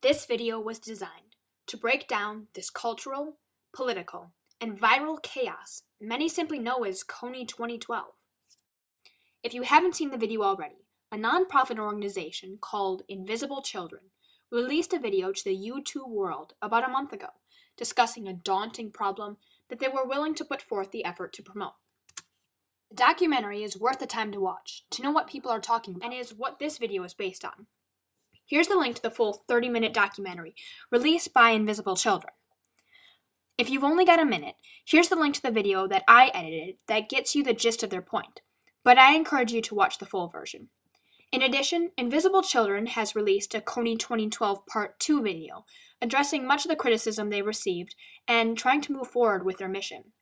This video was designed to break down this cultural, political, and viral chaos many simply know as KONY 2012. If you haven't seen the video already, a nonprofit organization called Invisible Children released a video to the YouTube world about a month ago discussing a daunting problem that they were willing to put forth the effort to promote. The documentary is worth the time to watch to know what people are talking about and is what this video is based on. Here's the link to the full 30-minute documentary released by Invisible Children. If you've only got a minute, here's the link to the video that I edited that gets you the gist of their point, but I encourage you to watch the full version. In addition, Invisible Children has released a KONY 2012 Part 2 video addressing much of the criticism they received and trying to move forward with their mission.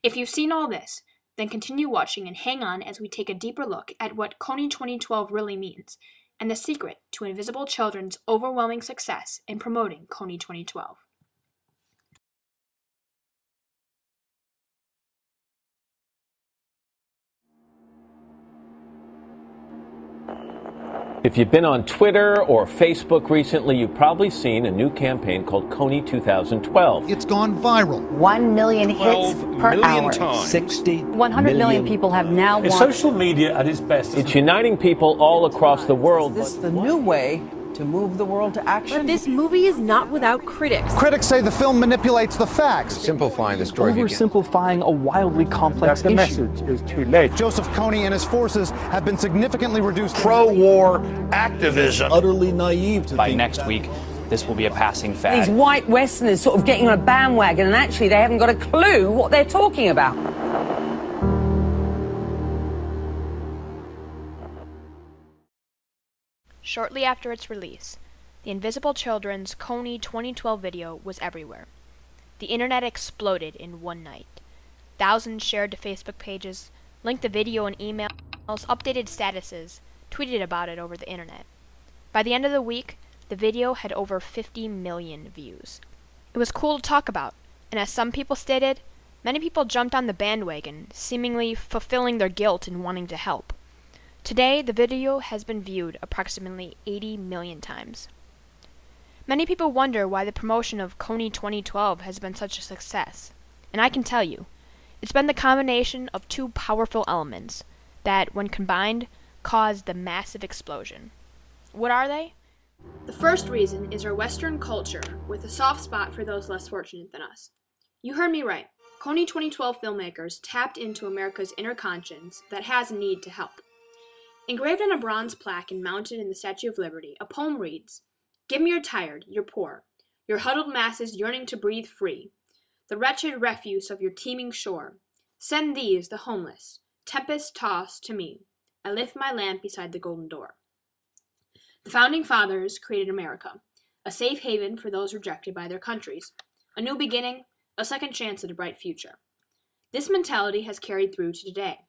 If you've seen all this, then continue watching and hang on as we take a deeper look at what KONY 2012 really means and the secret to Invisible Children's overwhelming success in promoting KONY 2012. If you've been on Twitter or Facebook recently, you've probably seen a new campaign called KONY 2012. It's gone viral. 1 million hits per hour. Times. 60 100 million people have now Is watched. social media at its best? It's uniting people all across the world. Is this the new way to move the world to action? But this movie is not without critics. Critics say the film manipulates the facts. Simplifying the story. Oversimplifying a wildly complex issue. Message is too late. Joseph Kony and his forces have been significantly reduced. Pro-war activism. Utterly naive to By think next week, this will be a passing These fad. white Westerners sort of getting on a bandwagon, and actually they haven't got a clue what they're talking about. Shortly after its release, the Invisible Children's KONY 2012 video was everywhere. The internet exploded in one night. Thousands shared to Facebook pages, linked the video in emails, updated statuses, tweeted about it over the internet. By the end of the week, the video had over 50 million views. It was cool to talk about, and as some people stated, many people jumped on the bandwagon, seemingly fulfilling their guilt in wanting to help. Today, the video has been viewed approximately 80 million times. Many people wonder why the promotion of KONY 2012 has been such a success, and I can tell you, it's been the combination of two powerful elements that, when combined, caused the massive explosion. What are they? The first reason is our Western culture, with a soft spot for those less fortunate than us. You heard me right. KONY 2012 filmmakers tapped into America's inner conscience that has a need to help. Engraved on a bronze plaque and mounted in the Statue of Liberty, a poem reads, "Give me your tired, your poor, your huddled masses yearning to breathe free, the wretched refuse of your teeming shore. Send these, the homeless, tempest-tossed, to me. I lift my lamp beside the golden door." The Founding Fathers created America, a safe haven for those rejected by their countries, a new beginning, a second chance at a bright future. This mentality has carried through to today.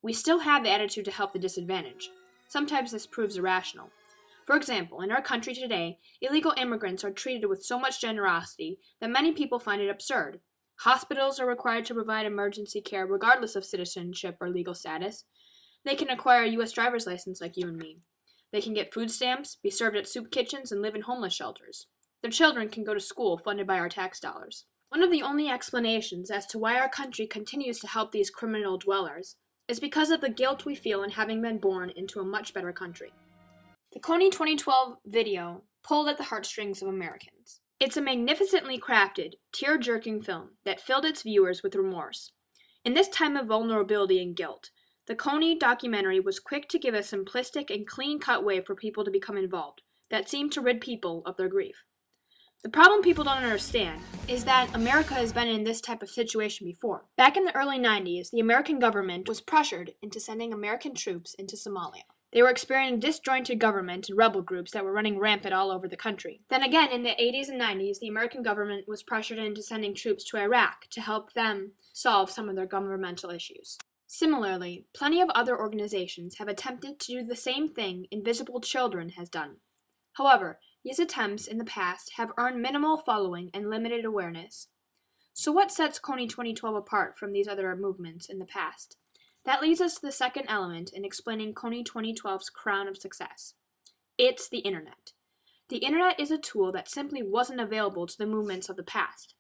We still have the attitude to help the disadvantaged. Sometimes this proves irrational. For example, in our country today, illegal immigrants are treated with so much generosity that many people find it absurd. Hospitals are required to provide emergency care regardless of citizenship or legal status. They can acquire a U.S. driver's license like you and me. They can get food stamps, be served at soup kitchens, and live in homeless shelters. Their children can go to school funded by our tax dollars. One of the only explanations as to why our country continues to help these criminal dwellers is because of the guilt we feel in having been born into a much better country. The KONY 2012 video pulled at the heartstrings of Americans. It's a magnificently crafted, tear-jerking film that filled its viewers with remorse. In this time of vulnerability and guilt, the KONY documentary was quick to give a simplistic and clean-cut way for people to become involved that seemed to rid people of their grief. The problem people don't understand is that America has been in this type of situation before. Back in the early 90s, the American government was pressured into sending American troops into Somalia. They were experiencing disjointed government and rebel groups that were running rampant all over the country. Then again, in the 80s and 90s, the American government was pressured into sending troops to Iraq to help them solve some of their governmental issues. Similarly, plenty of other organizations have attempted to do the same thing Invisible Children has done. However, these attempts in the past have earned minimal following and limited awareness. So what sets KONY 2012 apart from these other movements in the past? That leads us to the second element in explaining KONY 2012's crown of success. It's the internet. The internet is a tool that simply wasn't available to the movements of the past.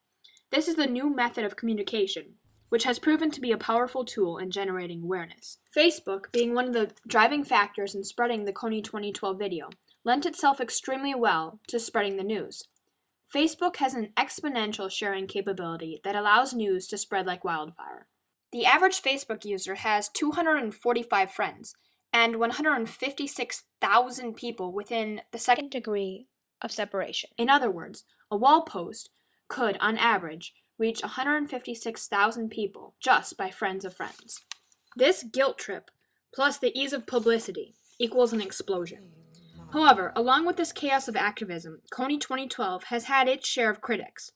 This is the new method of communication, which has proven to be a powerful tool in generating awareness. Facebook, being one of the driving factors in spreading the KONY 2012 video, lent itself extremely well to spreading the news. Facebook has an exponential sharing capability that allows news to spread like wildfire. The average Facebook user has 245 friends and 156,000 people within the second degree of separation. In other words, a wall post could, on average, reach 156,000 people just by friends of friends. This guilt trip, plus the ease of publicity, equals an explosion. However, along with this chaos of activism, KONY 2012 has had its share of critics.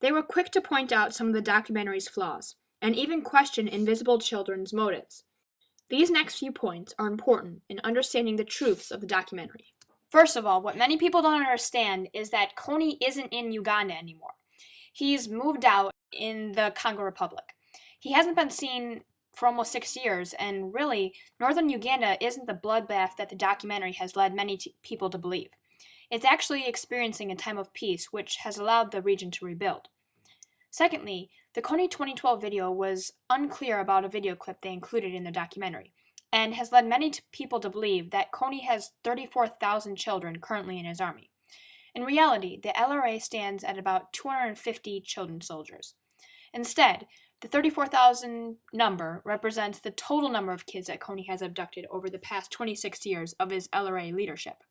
They were quick to point out some of the documentary's flaws, and even question invisible children's motives. These next few points are important in understanding the truths of the documentary. First of all, what many people don't understand is that KONY isn't in Uganda anymore. He's moved out in the Congo Republic. He hasn't been seen for almost 6 years, and really, northern Uganda isn't the bloodbath that the documentary has led many people to believe. It's actually experiencing a time of peace, which has allowed the region to rebuild. Secondly, the KONY 2012 video was unclear about a video clip they included in the documentary, and has led many people to believe that KONY has 34,000 children currently in his army. In reality, the LRA stands at about 250 children soldiers. Instead, the 34,000 number represents the total number of kids that KONY has abducted over the past 26 years of his LRA leadership.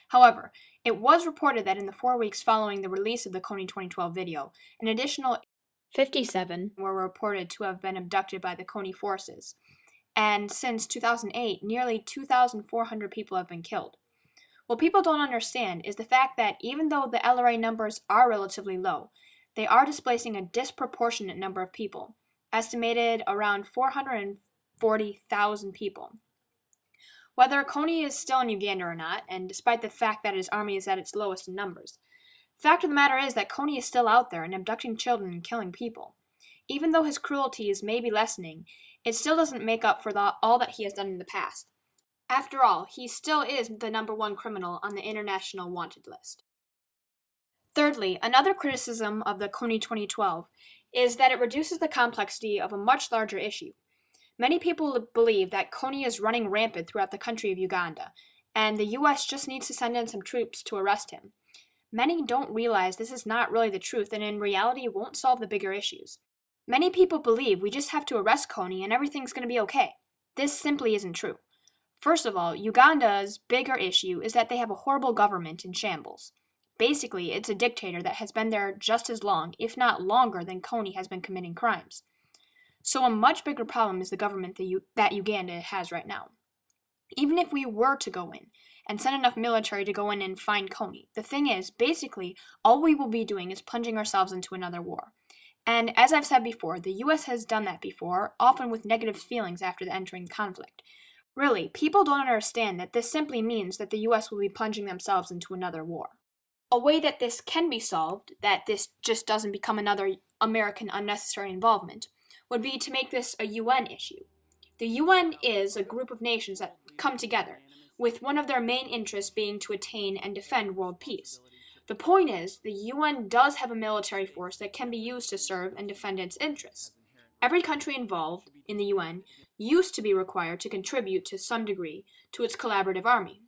However, it was reported that in the 4 weeks following the release of the KONY 2012 video, an additional 57 were reported to have been abducted by the KONY forces, and since 2008, nearly 2,400 people have been killed. What people don't understand is the fact that even though the LRA numbers are relatively low, they are displacing a disproportionate number of people, estimated around 440,000 people. Whether KONY is still in Uganda or not, and despite the fact that his army is at its lowest in numbers, the fact of the matter is that KONY is still out there and abducting children and killing people. Even though his cruelties may be lessening, it still doesn't make up for all that he has done in the past. After all, he still is the #1 criminal on the international wanted list. Thirdly, another criticism of the KONY 2012 is that it reduces the complexity of a much larger issue. Many people believe that KONY is running rampant throughout the country of Uganda, and the US just needs to send in some troops to arrest him. Many don't realize this is not really the truth, and in reality won't solve the bigger issues. Many people believe we just have to arrest KONY and everything's going to be okay. This simply isn't true. First of all, Uganda's bigger issue is that they have a horrible government in shambles. Basically, it's a dictator that has been there just as long, if not longer, than KONY has been committing crimes. So a much bigger problem is the government that Uganda has right now. Even if we were to go in and send enough military to go in and find KONY, the thing is, basically, all we will be doing is plunging ourselves into another war. And as I've said before, the US has done that before, often with negative feelings after entering the conflict. Really, people don't understand that this simply means that the US will be plunging themselves into another war. A way that this can be solved, that this just doesn't become another American unnecessary involvement, would be to make this a UN issue. The UN is a group of nations that come together, with one of their main interests being to attain and defend world peace. The point is, the UN does have a military force that can be used to serve and defend its interests. Every country involved in the UN used to be required to contribute to some degree to its collaborative army.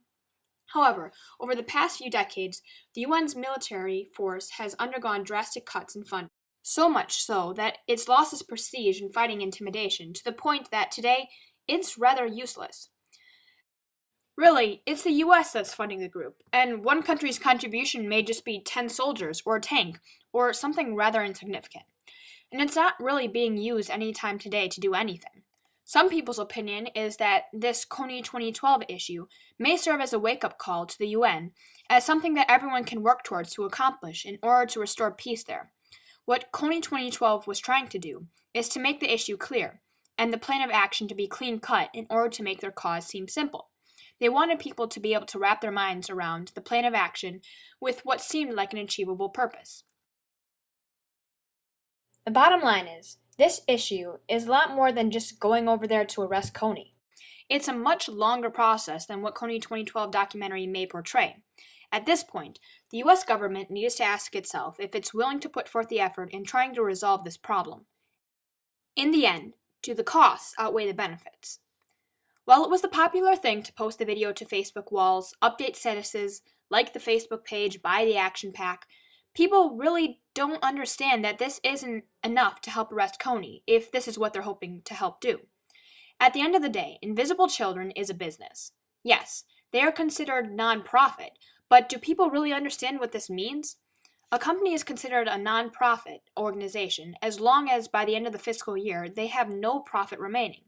However, over the past few decades, the UN's military force has undergone drastic cuts in funding. So much so that it's lost its prestige in fighting intimidation, to the point that today it's rather useless. Really, it's the US that's funding the group, and one country's contribution may just be 10 soldiers, or a tank, or something rather insignificant. And it's not really being used anytime today to do anything. Some people's opinion is that this KONY 2012 issue may serve as a wake-up call to the UN, as something that everyone can work towards to accomplish in order to restore peace there. What KONY 2012 was trying to do is to make the issue clear, and the plan of action to be clean-cut in order to make their cause seem simple. They wanted people to be able to wrap their minds around the plan of action with what seemed like an achievable purpose. The bottom line is, this issue is a lot more than just going over there to arrest KONY. It's a much longer process than what KONY 2012 documentary may portray. At this point, the US government needs to ask itself if it's willing to put forth the effort in trying to resolve this problem. In the end, do the costs outweigh the benefits? While it was the popular thing to post the video to Facebook walls, update statuses, like the Facebook page, buy the action pack, people really don't understand that this isn't enough to help arrest KONY, if this is what they're hoping to help do. At the end of the day, Invisible Children is a business. Yes, they are considered non-profit, but do people really understand what this means? A company is considered a non-profit organization as long as by the end of the fiscal year they have no profit remaining,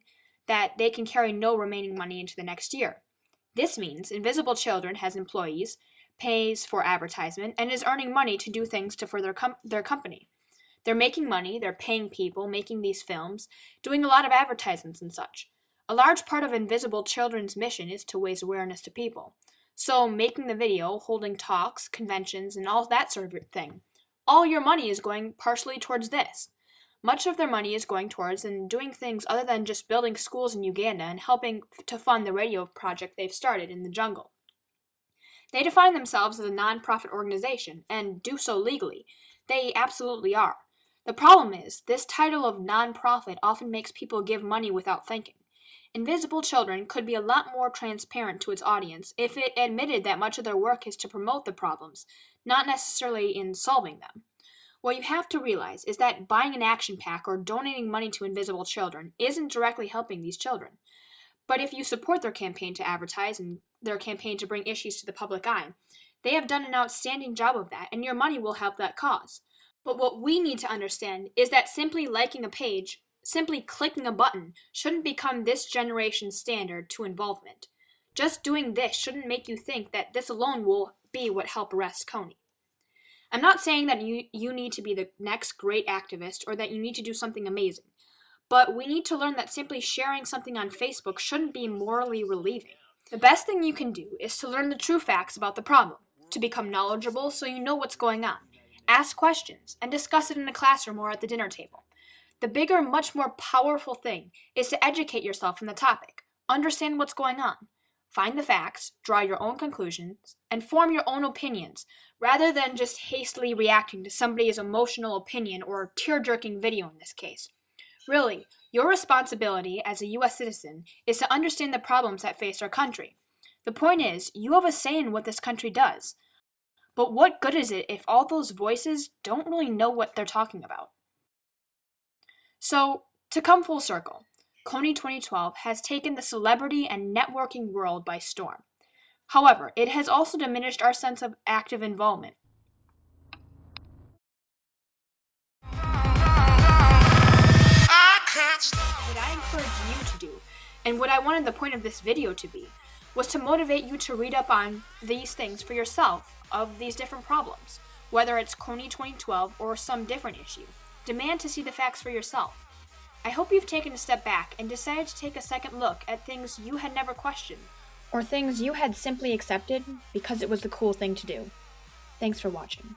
that they can carry no remaining money into the next year. This means Invisible Children has employees, pays for advertisement, and is earning money to do things to further their company. They're making money, they're paying people, making these films, doing a lot of advertisements and such. A large part of Invisible Children's mission is to raise awareness to people. So making the video, holding talks, conventions, and all that sort of thing. All your money is going partially towards this. Much of their money is going towards and doing things other than just building schools in Uganda and helping to fund the radio project they've started in the jungle. They define themselves as a non-profit organization, and do so legally. They absolutely are. The problem is, this title of non-profit often makes people give money without thinking. Invisible Children could be a lot more transparent to its audience if it admitted that much of their work is to promote the problems, not necessarily in solving them. What you have to realize is that buying an action pack or donating money to Invisible Children isn't directly helping these children. But if you support their campaign to advertise and their campaign to bring issues to the public eye, they have done an outstanding job of that, and your money will help that cause. But what we need to understand is that simply liking a page, simply clicking a button, shouldn't become this generation's standard to involvement. Just doing this shouldn't make you think that this alone will be what help arrest KONY. I'm not saying that you need to be the next great activist or that you need to do something amazing, but we need to learn that simply sharing something on Facebook shouldn't be morally relieving. The best thing you can do is to learn the true facts about the problem, to become knowledgeable so you know what's going on, ask questions, and discuss it in a classroom or at the dinner table. The bigger, much more powerful thing is to educate yourself on the topic, understand what's going on, find the facts, draw your own conclusions, and form your own opinions, rather than just hastily reacting to somebody's emotional opinion or tear-jerking video in this case. Really, your responsibility as a U.S. citizen is to understand the problems that face our country. The point is, you have a say in what this country does. But what good is it if all those voices don't really know what they're talking about? So, to come full circle, KONY 2012 has taken the celebrity and networking world by storm. However, it has also diminished our sense of active involvement. What I encourage you to do, and what I wanted the point of this video to be, was to motivate you to read up on these things for yourself of these different problems, whether it's KONY 2012 or some different issue. Demand to see the facts for yourself. I hope you've taken a step back and decided to take a second look at things you had never questioned, or things you had simply accepted because it was the cool thing to do. Thanks for watching.